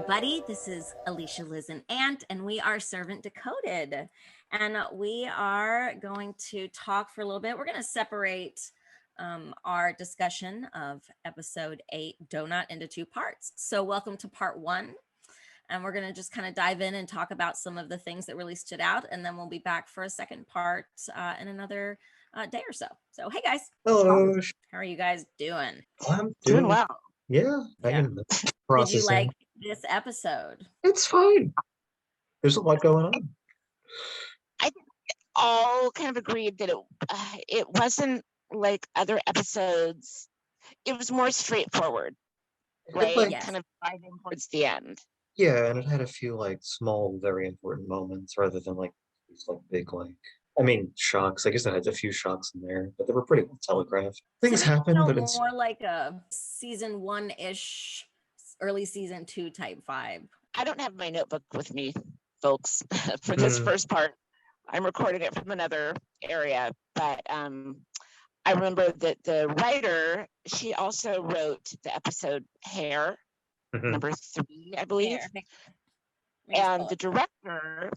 everybody. This is Alicia, Liz, and Ant, and we are Servant Decoded. And we are going to talk for a little bit. We're going to separate our discussion of episode 8, Donut, into two parts. So welcome to part 1. And we're going to just kind of dive in and talk about some of the things that really stood out. And then we'll be back for a second part in another day or so. So, hey guys. Hello. How are you guys doing? I'm Doing well. Yeah, Yeah. processing. Did you like this episode? It's fine. There's a lot going on. I think we all kind of agreed that it wasn't like other episodes. It was more straightforward, right? Like, Yes. Kind of driving towards the end. yeah, and it had a few like small, very important moments rather than like these like big I mean shocks. I guess it had a few shocks in there, but they were pretty well telegraphed. Things happen, but it's more like a season 1-ish, early season 2 type vibe. I don't have my notebook with me, folks, for this first part. I'm recording it from another area, but I remember that the writer, she also wrote the episode Hair, number 3, I believe. And the director,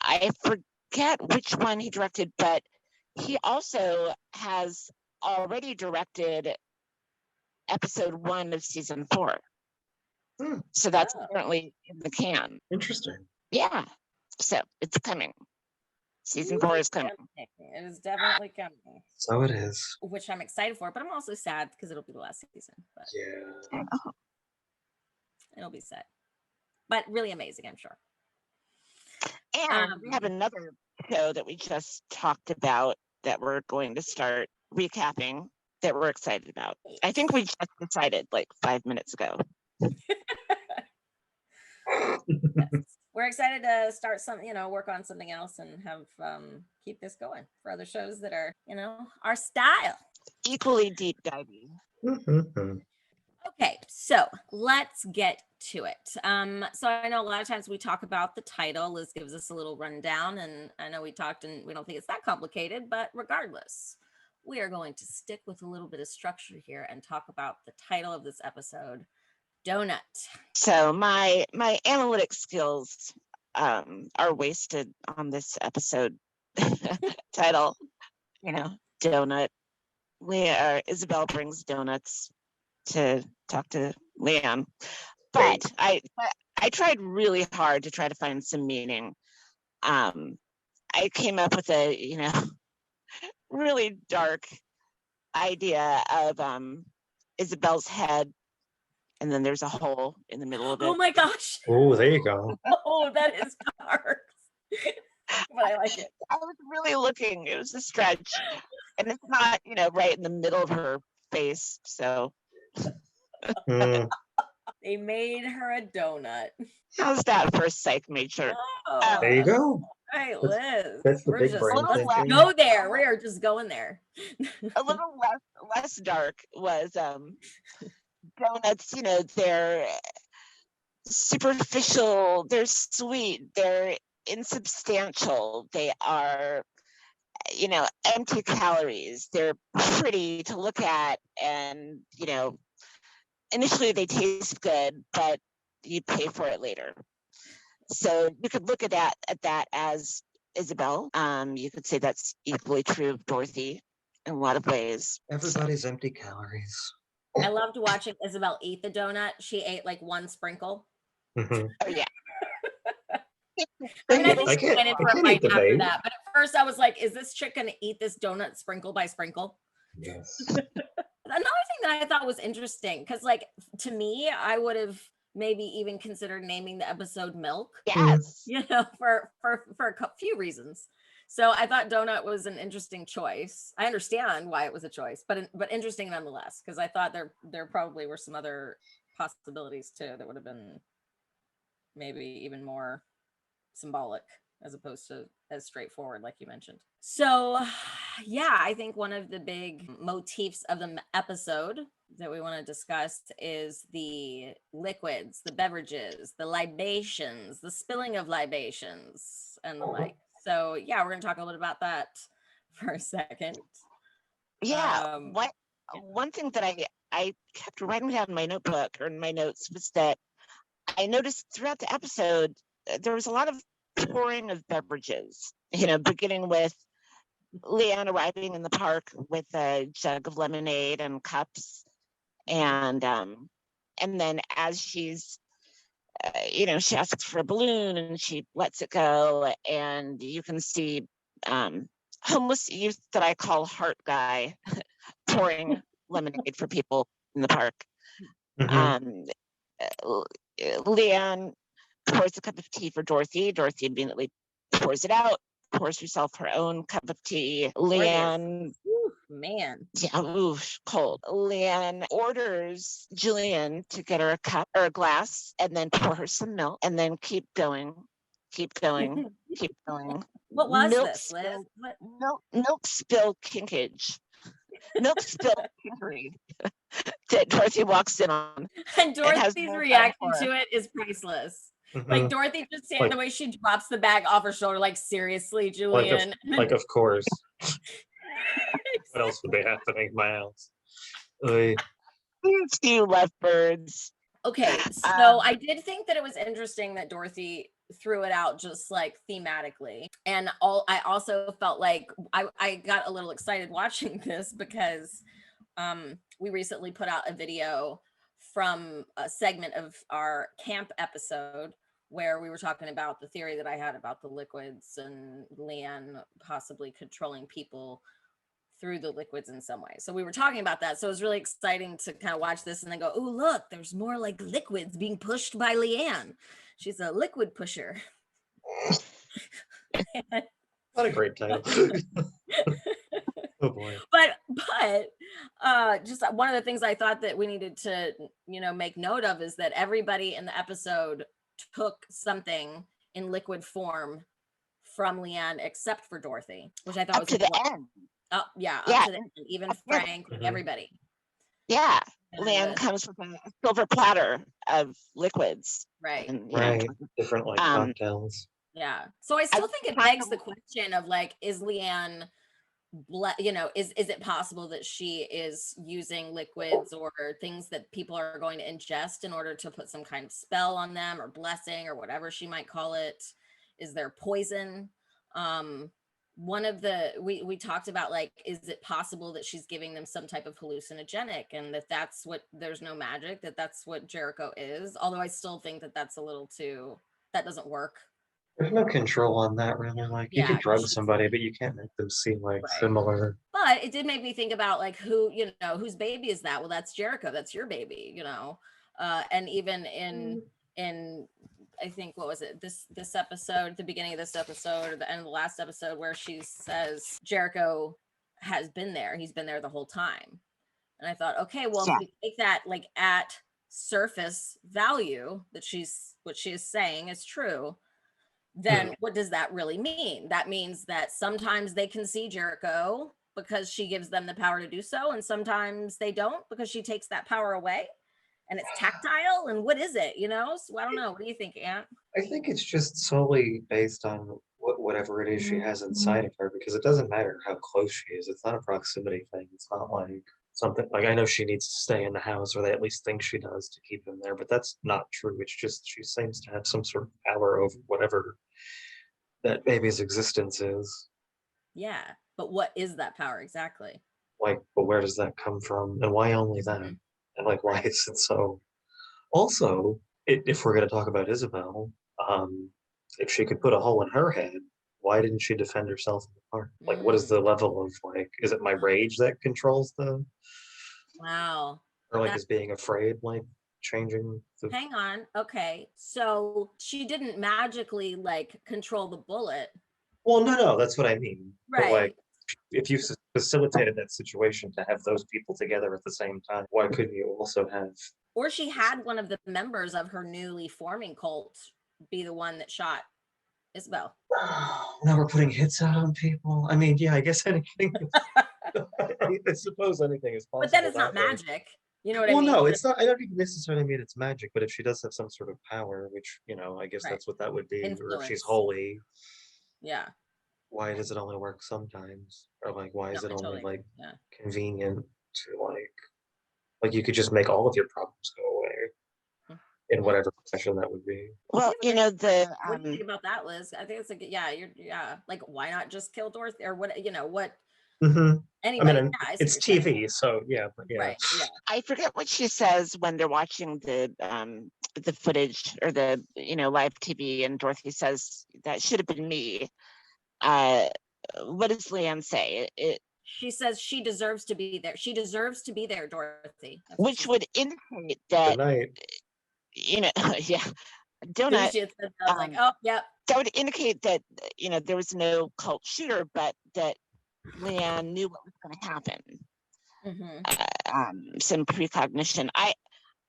I forget which one he directed, but he also has already directed episode 1 of season 4. So that's currently in the can. interesting. Yeah. So it's coming. Season 4 is coming. It is definitely coming. So it is. Which I'm excited for, but I'm also sad because it'll be the last season. But yeah. It'll be sad. But really amazing, I'm sure. And we have another show that we just talked about that we're going to start recapping that we're excited about. I think we just decided like 5 minutes ago. Yes. We're excited to start work on something else and have keep this going for other shows that are, our style. Equally deep diving. Okay, so let's get to it. So I know a lot of times we talk about the title. Liz gives us a little rundown, and I know we talked and we don't think it's that complicated, but regardless, we are going to stick with a little bit of structure here and talk about the title of this episode, Donut. So my analytic skills are wasted on this episode title. Donut. Isabel brings donuts to talk to Leon, but I tried really hard to try to find some meaning. I came up with a really dark idea of Isabel's head, and then there's a hole in the middle of it. Oh my gosh! Oh, there you go. Oh, that is dark. But I like it. I was really looking. It was a stretch, and it's not right in the middle of her face, so. They made her a donut. How's that for a psych major? Oh, there you go. Hey, Liz. That's the We're big just brain let's thinking. go there. We are just going there. A little less dark was donuts. They're superficial. They're sweet. They're insubstantial. They are empty calories. They're pretty to look at, and initially they taste good, but you pay for it later. So you could look at that as Isabel. You could say that's equally true of Dorothy in a lot of ways. Everybody's empty calories. I loved watching Isabel eat the donut. She ate like one sprinkle. Oh yeah. I think she went in for a fight after that. But at first I was like, is this chick gonna eat this donut sprinkle by sprinkle? Yes. Another thing that I thought was interesting, because to me, I would have maybe even considered naming the episode Milk. Yes. For a few reasons. So I thought donut was an interesting choice. I understand why it was a choice, but interesting nonetheless, because I thought there probably were some other possibilities too that would have been maybe even more symbolic as opposed to as straightforward, like you mentioned. So yeah, I think one of the big motifs of the episode that we want to discuss is the liquids, the beverages, the libations, the spilling of libations, and the like. So yeah, we're going to talk a little bit about that for a second. Yeah. One thing that I kept writing down in my notebook or in my notes was that I noticed throughout the episode, there was a lot of pouring of beverages, beginning with Leanne arriving in the park with a jug of lemonade and cups. And then as she's, she asks for a balloon and she lets it go. And you can see homeless youth that I call Heart Guy pouring lemonade for people in the park. Mhm. Leanne pours a cup of tea for Dorothy. Dorothy immediately pours it out, pours herself her own cup of tea. Leanne, Ooh, man. yeah, ooh, cold. Leanne orders Julian to get her a cup or a glass and then pour her some milk and then keep going, keep going, keep going. What was Milk this, Liz? spill, What? milk spill kinkage. Milk spill kinkery that Dorothy walks in on. And has Dorothy's no reaction time for to it is priceless. Mhm. Like Dorothy just saying Like- the way she drops the bag off her shoulder, like seriously, Like, Julian. of course. What else would be happening in my house? few lovebirds. Okay, so I did think that it was interesting that Dorothy threw it out just like thematically. And I also felt like I got a little excited watching this because we recently put out a video from a segment of our camp episode where we were talking about the theory that I had about the liquids and Leanne possibly controlling people through the liquids in some way. So we were talking about that. So it was really exciting to kind of watch this and then go, oh, look, there's more like liquids being pushed by Leanne. She's a liquid pusher. What a great title. Oh boy. But just one of the things I thought that we needed to, make note of is that everybody in the episode took something in liquid form from Leanne except for Dorothy, which I thought Up was to the end. up to the end, even Yeah. Frank, Mhm. everybody. Yeah. And, Leanne comes with a silver platter of liquids. right. And, Right. Different like cocktails. Yeah. So I still think it begs the question of like, is Leanne, is it possible that she is using liquids or things that people are going to ingest in order to put some kind of spell on them or blessing or whatever she might call it? Is there poison? One of the we talked about, like, is it possible that she's giving them some type of hallucinogenic and that's what, there's no magic, that's what Jericho is, although I still think that's a little too, that doesn't work. There's no control on that really. Like you Yeah, could drug she's- somebody, but you can't make them seem like Right. similar. But it did make me think about like who, whose baby is that? Well, that's Jericho, that's your baby, and even in I think, what was it, this episode, the beginning of this episode or the end of the last episode, where she says Jericho has been there, he's been there the whole time. And I thought, okay, well, if we take that like at surface value, that what she is saying is true, then what does that really mean? That means that sometimes they can see Jericho because she gives them the power to do so, and sometimes they don't because she takes that power away. And it's tactile, and what is it, So I don't know. What do you think, Aunt? I think it's just solely based on whatever it is she has inside of her, because it doesn't matter how close she is. It's not a proximity thing. It's not like something like, I know she needs to stay in the house, or they at least think she does to keep him there, but that's not true. It's just she seems to have some sort of power over whatever that baby's existence is. Yeah, but what is that power exactly? Like, but where does that come from, and why only them? And like, why is it so? Also, if we're going to talk about Isabel, if she could put a hole in her head, why didn't she defend herself in the park? Like, what is the level of like? Is it my rage that controls the? Wow. Or like, is being afraid like changing? Hang on. Okay, so she didn't magically like control the bullet. Well, no, that's what I mean. Right. But like, if you facilitated that situation to have those people together at the same time, why couldn't you also have? Or she had one of the members of her newly forming cult be the one that shot Isabel. Now we're putting hits out on people. I mean, yeah, I guess anything. I suppose anything is possible. But then it's not magic. You know what I Well, mean? no, it's not. I don't even necessarily mean it's magic, but if she does have some sort of power, which, I guess Right. that's what that would be, or if Influence. she's holy, Yeah. why does it only work sometimes? Or like, why is No, it only totally. like Yeah. convenient to like you could just make all of your problems go away in whatever profession that would be. Well, you know, What do you think about that, Liz? I think it's like, yeah, like why not just kill Dorothy or what? You know what? I Anyway, mean, yeah, I see it's what you're saying. TV, so yeah, but yeah. Right. Yeah. I forget what she says when they're watching the footage or the live TV, and Dorothy says that should have been me. What does Leanne say? She says she deserves to be there. She deserves to be there, Dorothy. That's what Which she would indicate Good that night. yeah, said. Donut. She had said that, I was like, oh, yep. That would indicate that there was no cult shooter, but that Leanne knew what was going to happen. Some precognition. I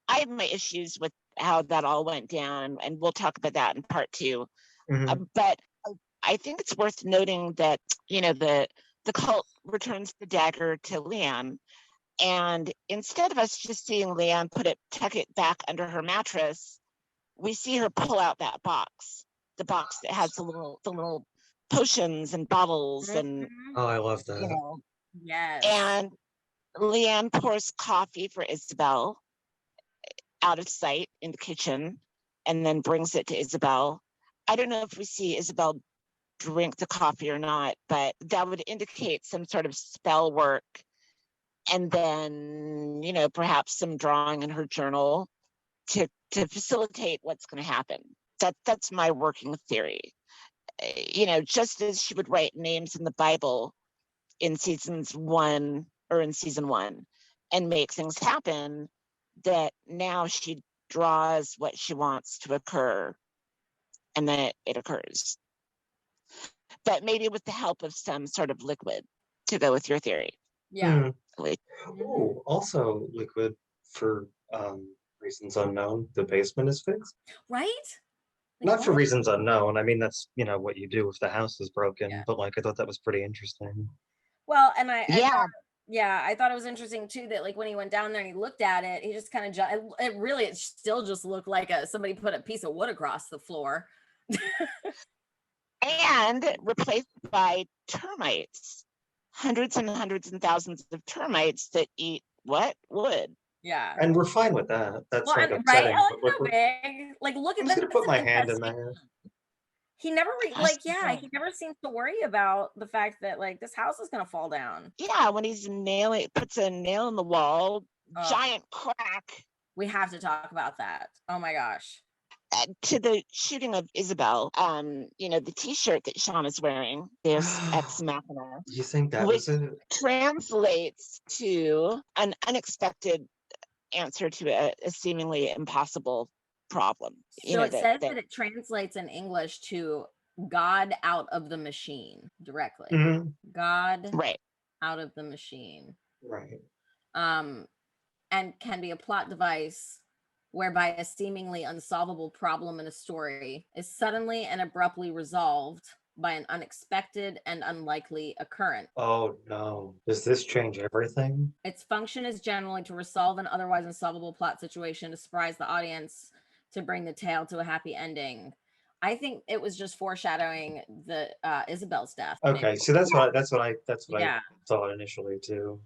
have my issues with how that all went down, and we'll talk about that in part 2. But I think it's worth noting that the cult returns the dagger to Leanne, and instead of us just seeing Leanne tuck it back under her mattress, we see her pull out that box, the box that has the little potions and bottles and Oh, I love that. Yes. And Leanne pours coffee for Isabel out of sight in the kitchen and then brings it to Isabel. I don't know if we see Isabel drink the coffee or not, but that would indicate some sort of spell work. And then, perhaps some drawing in her journal to facilitate what's going to happen. That's my working theory. Just as she would write names in the Bible in season 1 and make things happen, that now she draws what she wants to occur, and then it occurs. But maybe with the help of some sort of liquid, to go with your theory. Yeah. Oh, also liquid for reasons unknown. The basement is fixed. Right? Not for reasons unknown. I mean, that's what you do if the house is broken. Yeah. But like, I thought that was pretty interesting. Well, and I thought it was interesting too that like when he went down there and he looked at it, he just kind of it still just looked like somebody put a piece of wood across the floor. And replaced by termites, hundreds and hundreds and thousands of termites that eat what? Wood. Yeah. And we're fine with that. That's like upsetting. Right? But So big. Like, look at I'm that. just gonna put my hand in there. He never he never seems to worry about the fact that like this house is gonna fall down. Yeah, when he's puts a nail in the wall, giant crack. We have to talk about that. Oh my gosh. To the shooting of Isabel, the T-shirt that Sean is wearing, this Ex Machina. You think that was it? Translates to an unexpected answer to a seemingly impossible problem. So it says that it translates in English to God out of the machine directly. God out of the machine. Right. And can be a plot device whereby a seemingly unsolvable problem in a story is suddenly and abruptly resolved by an unexpected and unlikely occurrence. Oh no. Does this change everything? Its function is generally to resolve an otherwise unsolvable plot situation, to surprise the audience, to bring the tale to a happy ending. I think it was just foreshadowing the Isabel's death. Okay, maybe. so that's what I thought initially too.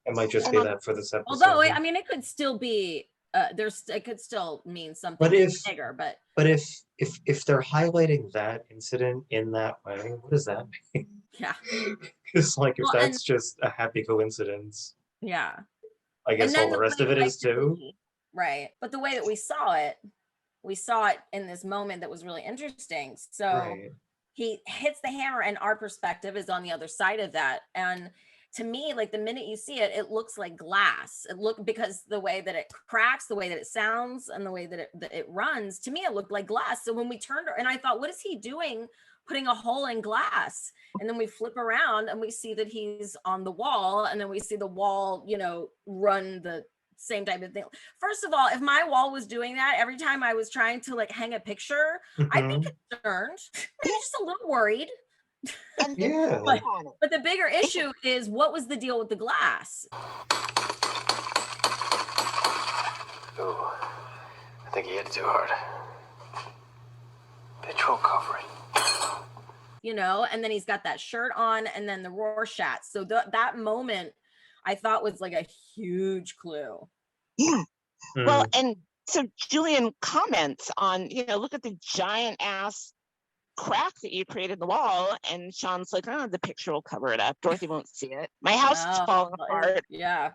It might just be that for this episode. Although I mean, it could still be it could still mean something bigger. But if they're highlighting that incident in that way, what does that mean? Yeah, because like if that's just a happy coincidence, yeah, I guess all the rest of it is too. Right, but the way that we saw it in this moment that was really interesting. So he hits the hammer, and our perspective is on the other side of that. And to me, like the minute you see it, it looks like glass. Because the way that it cracks, the way that it sounds, and the way that it runs, to me, it looked like glass. So when we turned, and I thought, what is he doing putting a hole in glass? And then we flip around and we see that he's on the wall, and then we see the wall, run the same type of thing. First of all, if my wall was doing that every time I was trying to like hang a picture, I'd be concerned. Maybe just a little worried. Yeah. But the bigger issue is, what was the deal with the glass? Oh, I think he hit it too hard. Petrol covering. And then he's got that shirt on, and then the Rorschach. So that moment I thought was like a huge clue. Yeah. Well, and So Julian comments on, look at the giant ass crack that you created in the wall, and Sean's like, oh, the picture will cover it up. Dorothy won't see it. My house is falling apart. Yeah.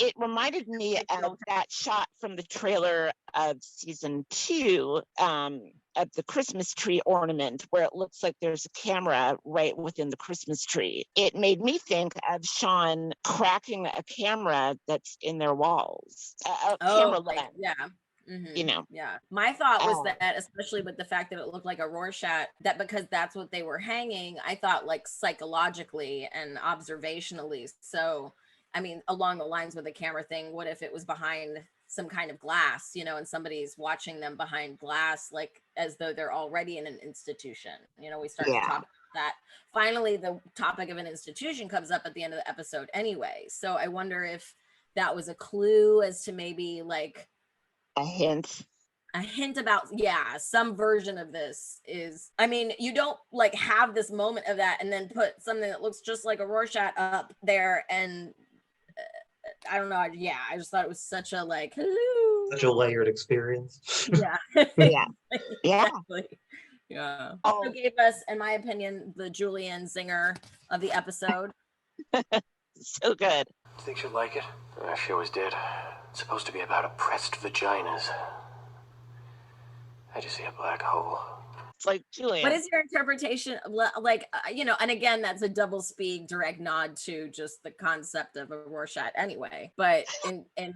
It reminded me of that shot from the trailer of season 2 of the Christmas tree ornament, where it looks like there's a camera right within the Christmas tree. It made me think of Sean cracking a camera that's in their walls, a camera lens. Yeah. Mm-hmm. Yeah. My thought was that, especially with the fact that it looked like a Rorschach, that because that's what they were hanging, I thought like psychologically and observationally. So, I mean, along the lines with the camera thing, what if it was behind some kind of glass, and somebody's watching them behind glass, like as though they're already in an institution. We start to talk about that. Finally, the topic of an institution comes up at the end of the episode anyway. So I wonder if that was a clue as to maybe like a hint about some version of this is, I mean, you don't like have this moment of that and then put something that looks just like a Rorschach up there, and I don't know, I just thought it was such a like such a layered experience. Yeah. Exactly. Yeah. Also gave us, in my opinion, the Julian zinger of the episode. So good. Think she'd like it? She always did. It's supposed to be about oppressed vaginas. I just see a black hole. It's like, Julian, what is your interpretation? Like, and again, that's a double speak, direct nod to just the concept of a Rorschach anyway. But in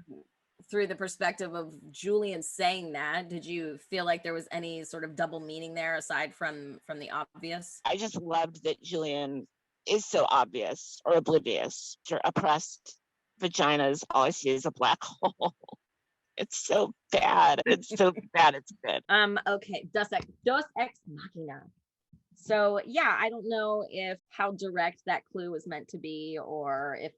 through the perspective of Julian saying that, did you feel like there was any sort of double meaning there aside from the obvious? I just loved that Julian is so obvious or oblivious to oppressed vaginas. All I see is a black hole. It's so bad. It's so bad. It's good. Okay. Dos Ex Machina. So yeah, I don't know if how direct that clue was meant to be, or if,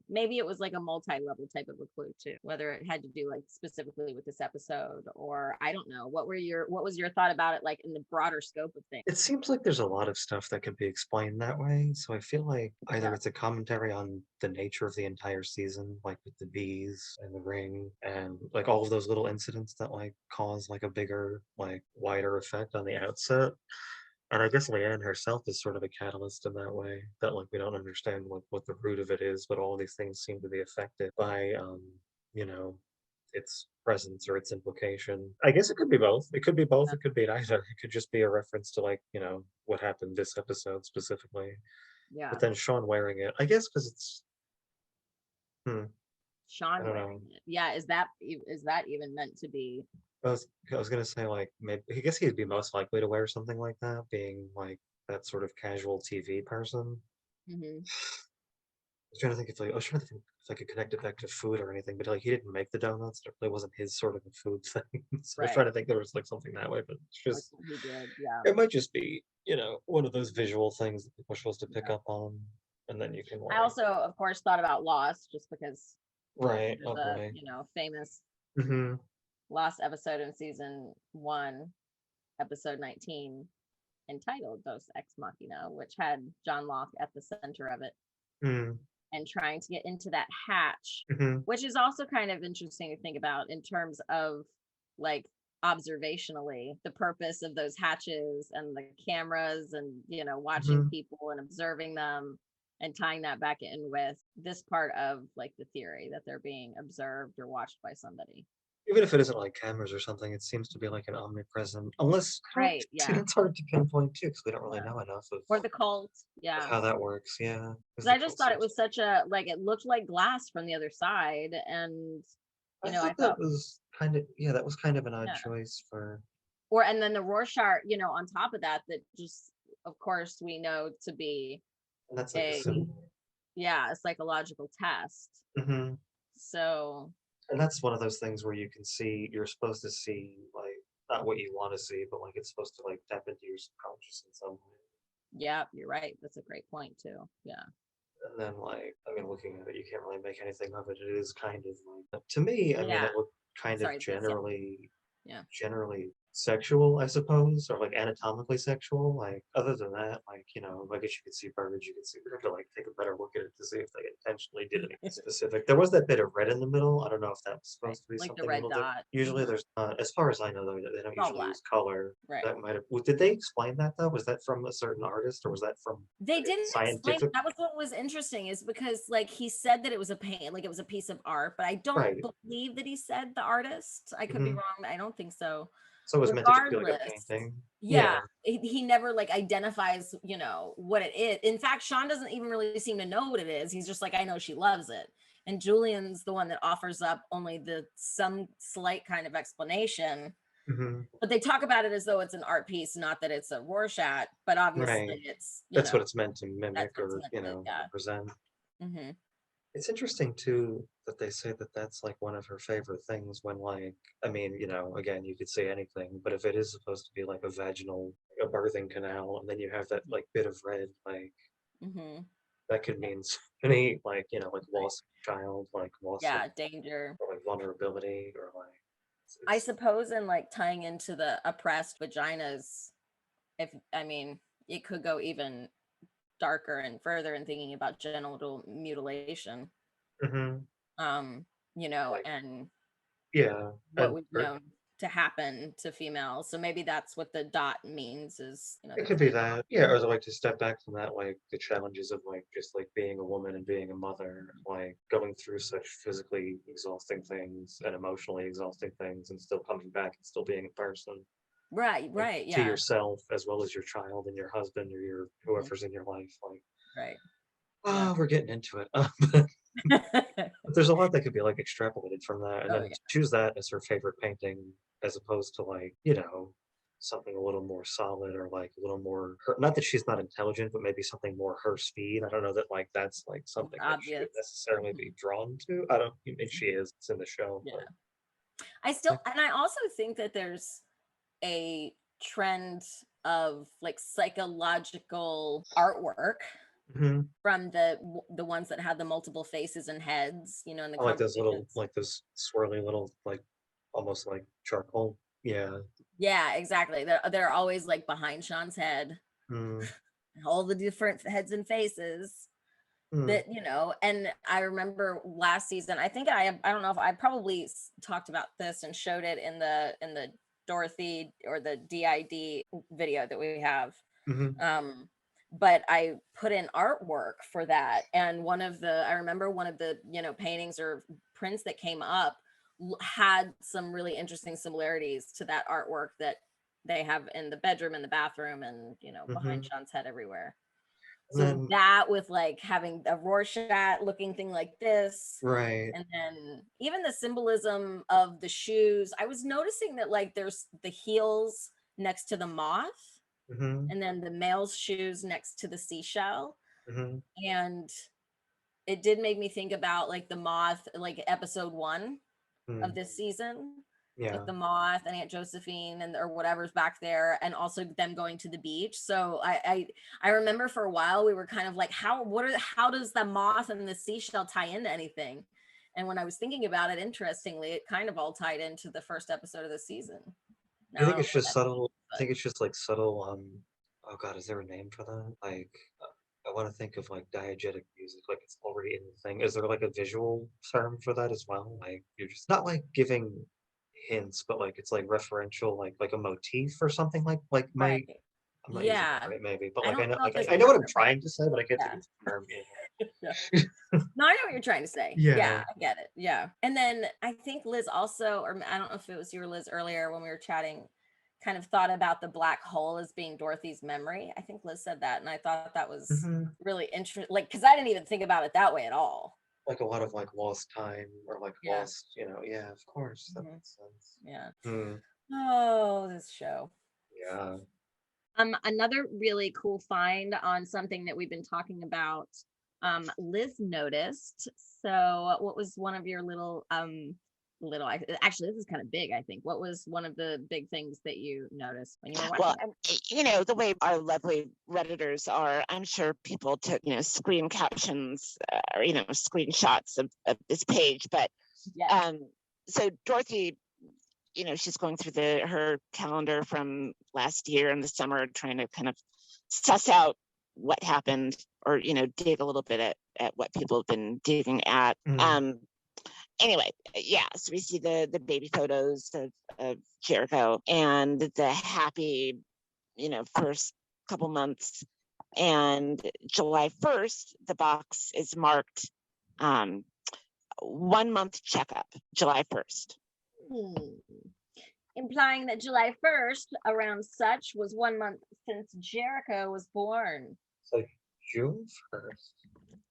maybe it was like a multi-level type of a clue too, whether it had to do like specifically with this episode, or I don't know. What was your thought about it, like in the broader scope of things? It seems like there's a lot of stuff that can be explained that way. So I feel like either it's a commentary on the nature of the entire season, like with the bees and the ring and like all of those little incidents that like cause like a bigger, like wider effect on the outset. And I guess Leanne herself is sort of a catalyst in that way, that like we don't understand what the root of it is, but all these things seem to be affected by its presence or its implication. I guess it could be both. It could be both. It could be neither. It could just be a reference to like, what happened this episode specifically. Yeah. But then Sean wearing it, I guess because it's Sean wearing it. Yeah, is that even meant to be? I was gonna say like maybe I guess he'd be most likely to wear something like that, being like that sort of casual TV person. Mm-hmm. I was trying to think if I could connect it back to food or anything, but like he didn't make the donuts. It really wasn't his sort of a food thing. So I was trying to think there was like something that way, but it's just he did, yeah. It might just be one of those visual things that people are supposed to pick up on, and then you can. I also, of course, thought about Lost, just because. Right. The famous. Mm-hmm. Lost episode in season 1, episode 19, entitled Dos Ex Machina, which had John Locke at the center of it, and trying to get into that hatch, which is also kind of interesting to think about in terms of like observationally the purpose of those hatches and the cameras and watching people and observing them and tying that back in with this part of like the theory that they're being observed or watched by somebody. Even if it isn't like cameras or something, it seems to be like an omnipresent, unless it's hard to pinpoint too, because we don't really know enough of or the cult, of how that works. Yeah, because I just thought it was such a it looked like glass from the other side, and I thought that was kind of an odd choice for. And then the Rorschach, on top of that just of course we know to be and that's like a psychological test. Mm-hmm. So. And that's one of those things where you're supposed to see, like, not what you want to see, but, like, it's supposed to, like, tap into your subconscious in some way. Yeah, you're right. That's a great point, too. Yeah. And then, like, I mean, looking at it, you can't really make anything of it. It is kind of, like, to me, I mean, it looked kind of generally sexual, I suppose, or, like, anatomically sexual. Like, other than that, like, I guess you could see birds, you have to, like, take a better look at it to see if they get intentionally did anything specific. There was that bit of red in the middle. I don't know if that was supposed to be Like the something a red little different. dot. Usually Mhm. there's not, as far as I know, though, they don't It's all usually black. use color. Right. That might have, did they explain that though? Was that from a certain artist or was that from They like, a didn't explain. scientific? That was what was interesting, is because like he said that it was a paint, like it was a piece of art, but I don't Right. believe that he said the artist. I could be Mhm. wrong. I don't think so. So it was meant to just be like a Regardless, painting. yeah, he never like identifies, you know, what it is. In fact, Sean doesn't even really seem to know what it is. He's just like, I know she loves it. And Julian's the one that offers up only some slight kind of explanation. Mhm. But they talk about it as though it's an art piece, not that it's a Rorschach. But obviously, Right. it's That's what it's meant to that's mimic what's or, meant to, yeah. represent. Hmm. It's interesting too that they say that that's like one of her favorite things when like, I mean, again, you could say anything, but if it is supposed to be like a birthing canal, and then you have that like bit of red, like Hmm. that could mean so many, like, like loss of child, like loss of Yeah, danger. or, like vulnerability or like I it's suppose, in like tying into the oppressed vaginas, if I mean, it could go even darker and further in thinking about genital mutilation. Mhm. Um, Like and yeah, what and we've known to happen to females. So maybe that's what the dot means, is it the could be kind that, yeah, or like to step back from that, like the challenges of like just like being a woman and being a mother, like going through such physically exhausting things and emotionally exhausting things, and still coming back and still being a person, right, like right, to yeah. yourself as well as your child and your husband or your Mhm. whoever's in your life. Like, Right. Yeah. oh, we're getting into it. But there's a lot that could be like extrapolated from that, and Oh then yeah. to choose that as her favorite painting as opposed to like, something a little more solid or like a little more not that she's not intelligent, but maybe something more her speed. I don't know that like that's like something that she would Obvious. necessarily Mhm. be drawn to. I don't think she is. It's in the show, Yeah. but I also think that there's a trend of like psychological artwork Mhm. from the ones that have the multiple faces and heads, in the I like those little conversations. like those swirly little like almost like charcoal. Yeah. Yeah, exactly. They're always like behind Sean's head, Mm. all the different heads and faces Mm. that, and I remember last season, I don't know if I probably talked about this and showed it in the Dorothy or the DID video that we have. Mhm. But I put in artwork for that, and I remember one of the paintings or prints that came up had some really interesting similarities to that artwork that they have in the bedroom and the bathroom, and behind Mhm. Sean's head everywhere. And So then that, with like having a Rorschach looking thing like this, right. and then even the symbolism of the shoes, I was noticing that like there's the heels next to the moth, Mhm. and then the male's shoes next to the seashell. Mhm. And it did make me think about like the moth, like episode 1 of Mm. this season, with Yeah. the moth and Aunt Josephine and or whatever's back there, and also them going to the beach. So I remember for a while we were kind of like, how does the moth and the seashell tie into anything? And when I was thinking about it, interestingly, it kind of all tied into the first episode of the season. I Now I think don't know it's what just that subtle. I means, think it's just like subtle. Oh God, is there a name for that? Like, I want to think of like diegetic music, like it's already in the thing. Is there like a visual term for that as well? Like you're just not like giving hints, but like it's like referential, like a motif or something like but my. right. I'm not using that Yeah. right, maybe, but I like I don't know, know if like there's I a know what term I'm for it, but trying to say, but I can't think yeah. of the term. Yeah. Yeah. No, I know what you're trying to say. Yeah, Yeah. I get it. Yeah. And then I think Liz also, or I don't know if it was you or Liz earlier when we were chatting, kind of thought about the black hole as being Dorothy's memory. I think Liz said that. And I thought that was Hmm. really interesting. Like, because I didn't even think about it that way at all. Like a lot of like lost time or like Yeah. lost, yeah, of course, that Mhm. makes sense. Yeah. Hmm. Oh, this show. Yeah. Another really cool find on something that we've been talking about. Liz noticed. So, what was one of your actually, this is kind of big, I think. What was one of the big things that you noticed when you were watching Well, it? the way our lovely Redditors are, I'm sure people took, screen captions or, screenshots of this page. But Yeah. so Dorothy, she's going through her calendar from last year in the summer, trying to kind of suss out what happened or dig a little bit at what people have been digging at. Anyway, yeah, so we see the baby photos of Jericho and the happy, first couple months. And July 1st, the box is marked 1 month checkup, July 1st. Implying that July 1st, around such, was 1 month since Jericho was born. So June 1st.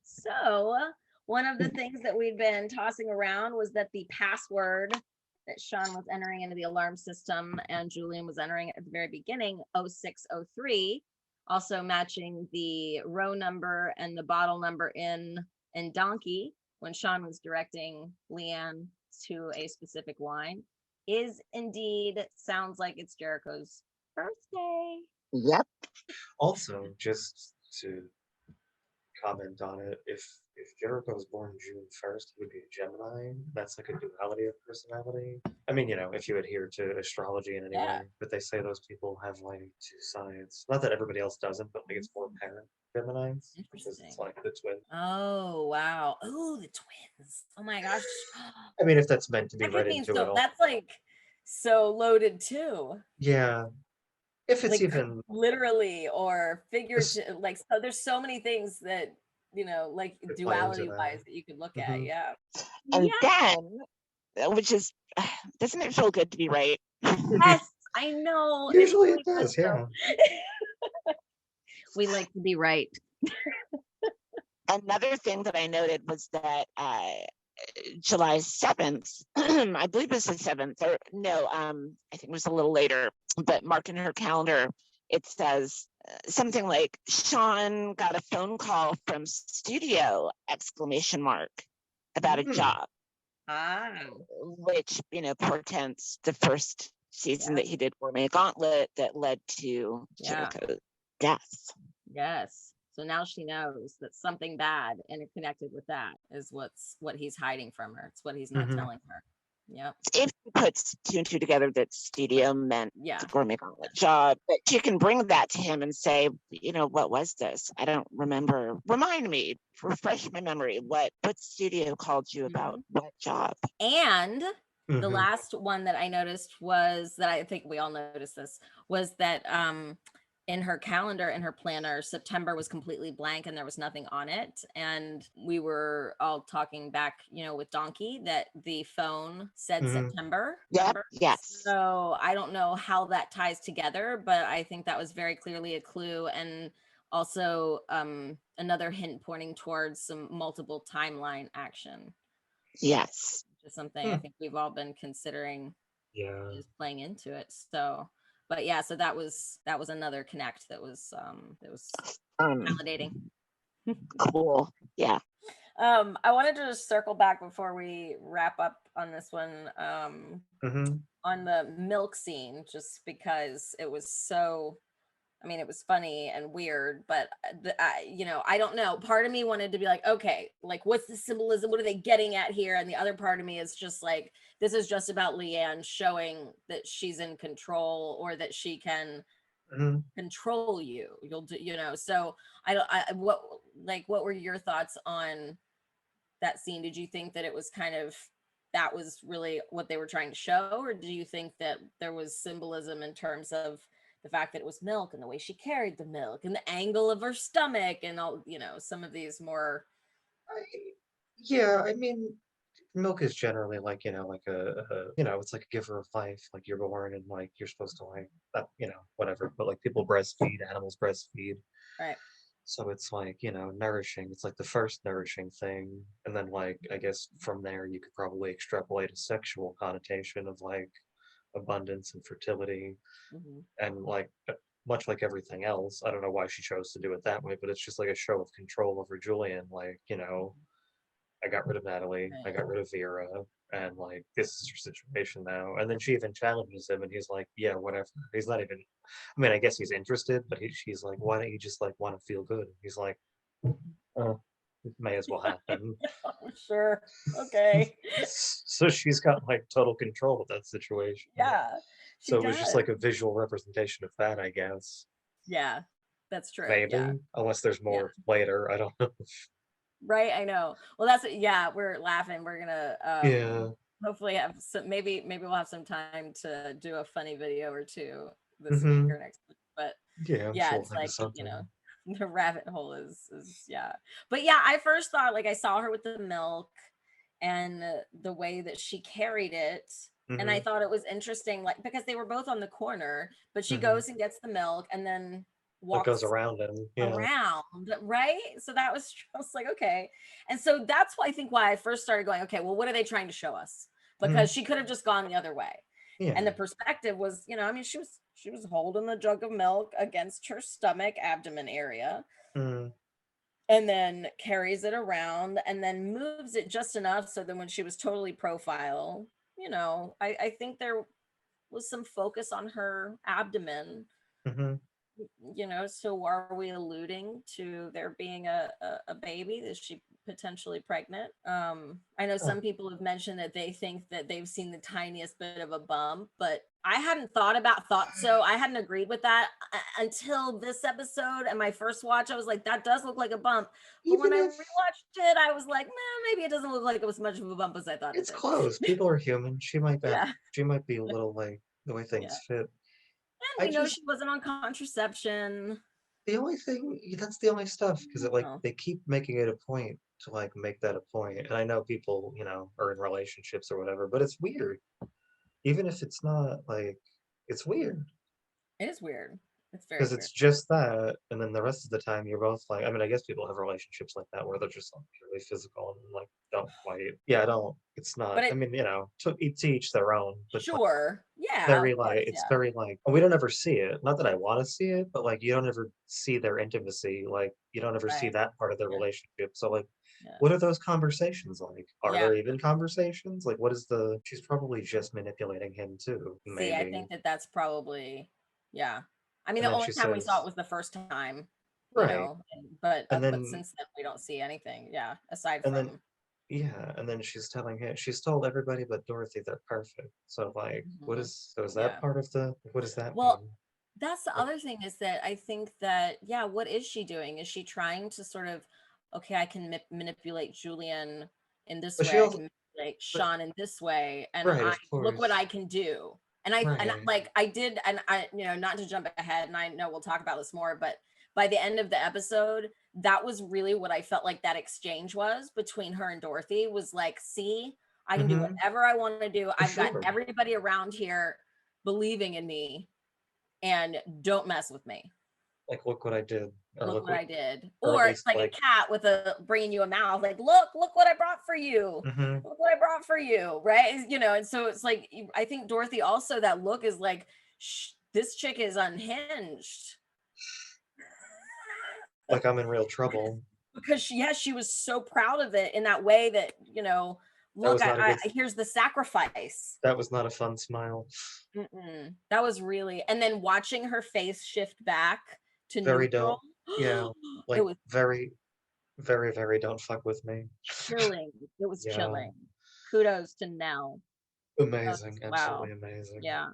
So one of the things that we'd been tossing around was that the password that Sean was entering into the alarm system and Julian was entering at the very beginning, 0603, also matching the row number and the bottle number in Donkey when Sean was directing Leanne to a specific wine, is indeed, sounds like it's Jericho's birthday. Yep. Also, just to comment on it, if Jericho was born June 1st, he would be a Gemini. That's like a duality of personality. I mean, if you adhere to astrology in any way, but they say those people have like 2 sides. Not that everybody else doesn't, but like it's more apparent Geminis because it's like the twin. Oh wow! Oh, the twins! Oh my gosh! I mean, if that's meant to be That read could mean into so. it all. That's like so loaded too. Yeah, if it's Like even literally or figurative. Like so, there's so many things that like could play into duality that. wise that you could look at. Yeah. And Yeah. then, which is, doesn't it feel good to be right? Yes, I know. Usually really it does, yeah. We like to be right. Another thing that I noted was that July 7th, I believe it was the 7th, or no, I think it was a little later, but marked in her calendar, it says something like, Sean got a phone call from studio, ! About a job. Which, portends the first season that he did Gourmet Gauntlet that led to Jericho's death. Yes. So now she knows that something bad interconnected with that is what he's hiding from her. It's what he's not telling her. Yep. If she puts 2 and 2 together, that studio meant the Gourmet Gauntlet job, but she can bring that to him and say, what was this? I don't remember. Remind me, refresh my memory. What studio called you about what job? And the last one that I noticed was that I think we all noticed this was that in her calendar, in her planner, September was completely blank and there was nothing on it. And we were all talking back, with Donkey that the phone said September. Yep. Yes. So I don't know how that ties together, but I think that was very clearly a clue. And also another hint pointing towards some multiple timeline action. Yes. Which is something I think we've all been considering is playing into it. So but yeah, so that was another connect that was validating. Cool. Yeah. I wanted to just circle back before we wrap up on this one on the milk scene, just because it was so, it was funny and weird, but I don't know. Part of me wanted to be like, okay, like what's the symbolism? What are they getting at here? And the other part of me is just like, this is just about Leanne showing that she's in control or that she can control you. You'll do, so what were your thoughts on that scene? Did you think that it was kind of, that was really what they were trying to show? Or do you think that there was symbolism in terms of the fact that it was milk and the way she carried the milk and the angle of her stomach and all, some of these more. Milk is generally like, like it's like a giver of life, like you're born and like you're supposed to like, whatever, but like people breastfeed, animals breastfeed. Right. So it's like, nourishing. It's like the first nourishing thing. And then like, I guess from there, you could probably extrapolate a sexual connotation of like abundance and fertility. And like, much like everything else, I don't know why she chose to do it that way, but it's just like a show of control over Julian. Like, I got rid of Natalie, I got rid of Vera, and like, this is your situation now. And then she even challenges him, and he's like, yeah, whatever. He's not even, I guess he's interested, but she's like, why don't you just like want to feel good? He's like, it may as well happen. Sure. Okay. So she's got like total control of that situation. Yeah. So it was just like a visual representation of that, I guess. Yeah. That's true. maybe, Yeah. unless there's more later. I don't know. Right. I know. Well, that's yeah. We're laughing. We're gonna Yeah. hopefully have some. Maybe we'll have some time to do a funny video or two this week Hmm. or next week. But Yeah, I'm yeah, sure we'll it's think of like something. the rabbit hole is yeah. But yeah, I first thought like I saw her with the milk and the way that she carried it. And I Hmm. thought it was interesting, like because they were both on the corner, but she Hmm. goes and gets the milk and then What goes walks around him? Yeah. around, right? So that was I was like, okay. And so that's why I think why I first started going, okay, well, what are they trying to show us? Hmm. Because she could have just gone the other way. And Yeah. the perspective was, I mean, she was holding the jug of milk against her stomach, abdomen area, Mm. and then carries it around and then moves it just enough so that when she was totally profile, I think there was some focus on her abdomen. Hmm. So are we alluding to there being a baby? Is she potentially pregnant? I know Oh, some people have mentioned that they think that they've seen the tiniest bit of a bump, but I hadn't thought so. I hadn't agreed with that until this episode and my first watch. I was like, that does look like a bump. But when even I if rewatched it, I was like, nah, maybe it doesn't look like it was much of a bump as I thought it it's did. close, people are human. Yeah. She might be a little like the way Yeah. things fit. And I we know just she wasn't on contraception. the only thing that's the only stuff because it like Oh, they keep making it a point to like make that a point. And I know people, are in relationships or whatever, but it's weird. Even if it's not like it's weird. it is weird. It's very Because weird. it's just that, and then the rest of the time you're both like, I mean, I guess people have relationships like that where they're just like purely physical and like don't quite, yeah, I don't, it's not, But I it mean, to each their own, but like sure. Yeah, very of like, course. it's Yeah. very like, we don't ever see it. Not that I want to see it, but like you don't ever see their intimacy. Like you don't ever see Right. that part of their Yeah. relationship. So like, Yeah. what are those conversations like? Are Yeah. there even conversations? Like, she's probably just manipulating him too, See, I maybe. think that that's probably, yeah. I mean, And the then only she time we saw it says, was the first time, right. And but then since then we don't see anything. Yeah, aside And then, from. yeah, and then she's told everybody but Dorothy they're perfect. So like, Mhm. so is that Yeah. part of what does that Well, mean? that's the Like, other thing is that I think that, yeah, what is she doing? Is she trying to sort of, okay, I can manipulate Julian in this but she way, I also, can manipulate but Sean in this way, and right, I of look what I course, can do. And right. like I did, and I, not to jump ahead, and I know we'll talk about this more, but by the end of the episode, that was really what I felt like that exchange was between her and Dorothy was like, see, I can do Mm-hmm. whatever I want to do. For I've got sure. everybody around here believing in me and don't mess with me. Like, look what I did, or Look what I did. or at Or it's least like a like, cat with a bringing you a mouth, like, look what I brought for you. mm-hmm. Look what I brought for you. Right. And so it's like, I think Dorothy also, that look is like, this chick is unhinged. Like I'm in real trouble. Because she was so proud of it in that way that, That look, was not a good. here's the sacrifice. That was not a fun smile. Mm-mm. That was really, and then watching her face shift back to Very neutral, don't. Yeah, it like was very, very, very don't fuck with me. chilling. It was Yeah, chilling. Kudos to Nell. amazing, Wow. absolutely amazing. Yeah.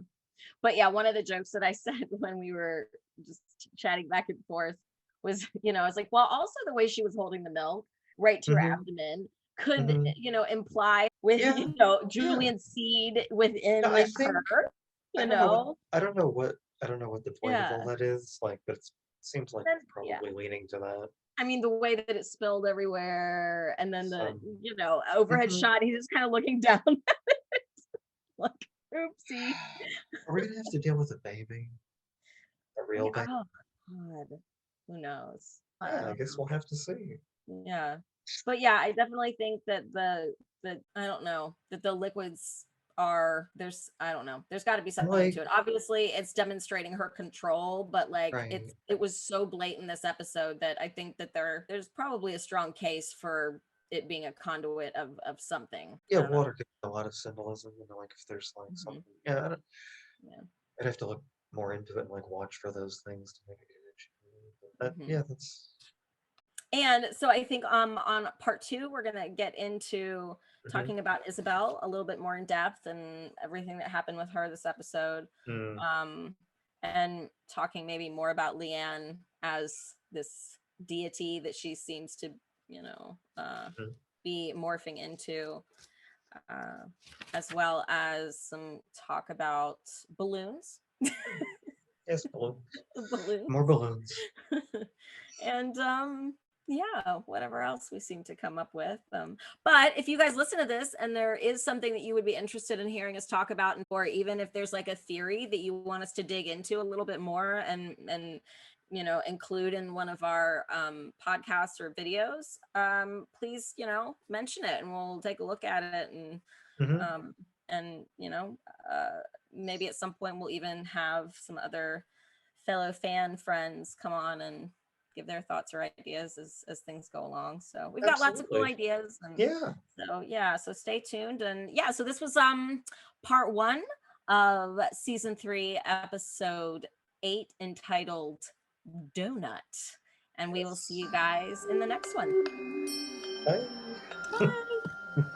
But yeah, one of the jokes that I said when we were just chatting back and forth was, I was like, well, also the way she was holding the milk right to her Mm-hmm. abdomen could, Mm-hmm. imply with, Yeah, yeah. Julian's seed Yeah, within I think her, I don't know what the point of all Yeah. that is, like, but it seems like Then, yeah. probably leaning to that. I mean, the way that it spilled everywhere, and then the, Some overhead Mhm. shot, he's just kind of looking down, like, oopsie. Are we gonna have to deal with a baby? A Yeah, real baby? oh God, who knows? Yeah, I guess we'll have to see. Yeah, but yeah, I definitely think that the I don't know that the liquids are there's I don't know there's got to be I'm something like, to it. Obviously, it's demonstrating her control, but like right. it was so blatant this episode that I think that there's probably a strong case for it being a conduit of something. Yeah, I don't know. water gets a lot of symbolism, like if there's like Mhm. something. Yeah, Yeah. I'd have to look more into it and like watch for those things to make a connection. But Mhm. yeah, that's And so I think on part two, we're gonna get into mhm. talking about Isabel a little bit more in depth and everything that happened with her this episode. Mm. Um, and talking maybe more about Leanne as this deity that she seems to, you know, Mhm. be morphing into, as well as some talk about balloons. Yes, balloons. Balloons. More balloons. And yeah, whatever else we seem to come up with. But if you guys listen to this and there is something that you would be interested in hearing us talk about, or even if there's like a theory that you want us to dig into a little bit more and you know, include in one of our podcasts or videos, please, you know, mention it and we'll take a look at it. Mhm. And you know, maybe at some point we'll even have some other fellow fan friends come on and give their thoughts or ideas as things go along. So we've got lots of cool Absolutely. ideas. And Yeah. so yeah, so stay tuned. And yeah, so this was part 1 of season 3, episode 8, entitled Donut. And we will see you guys in the next one. Bye. Bye.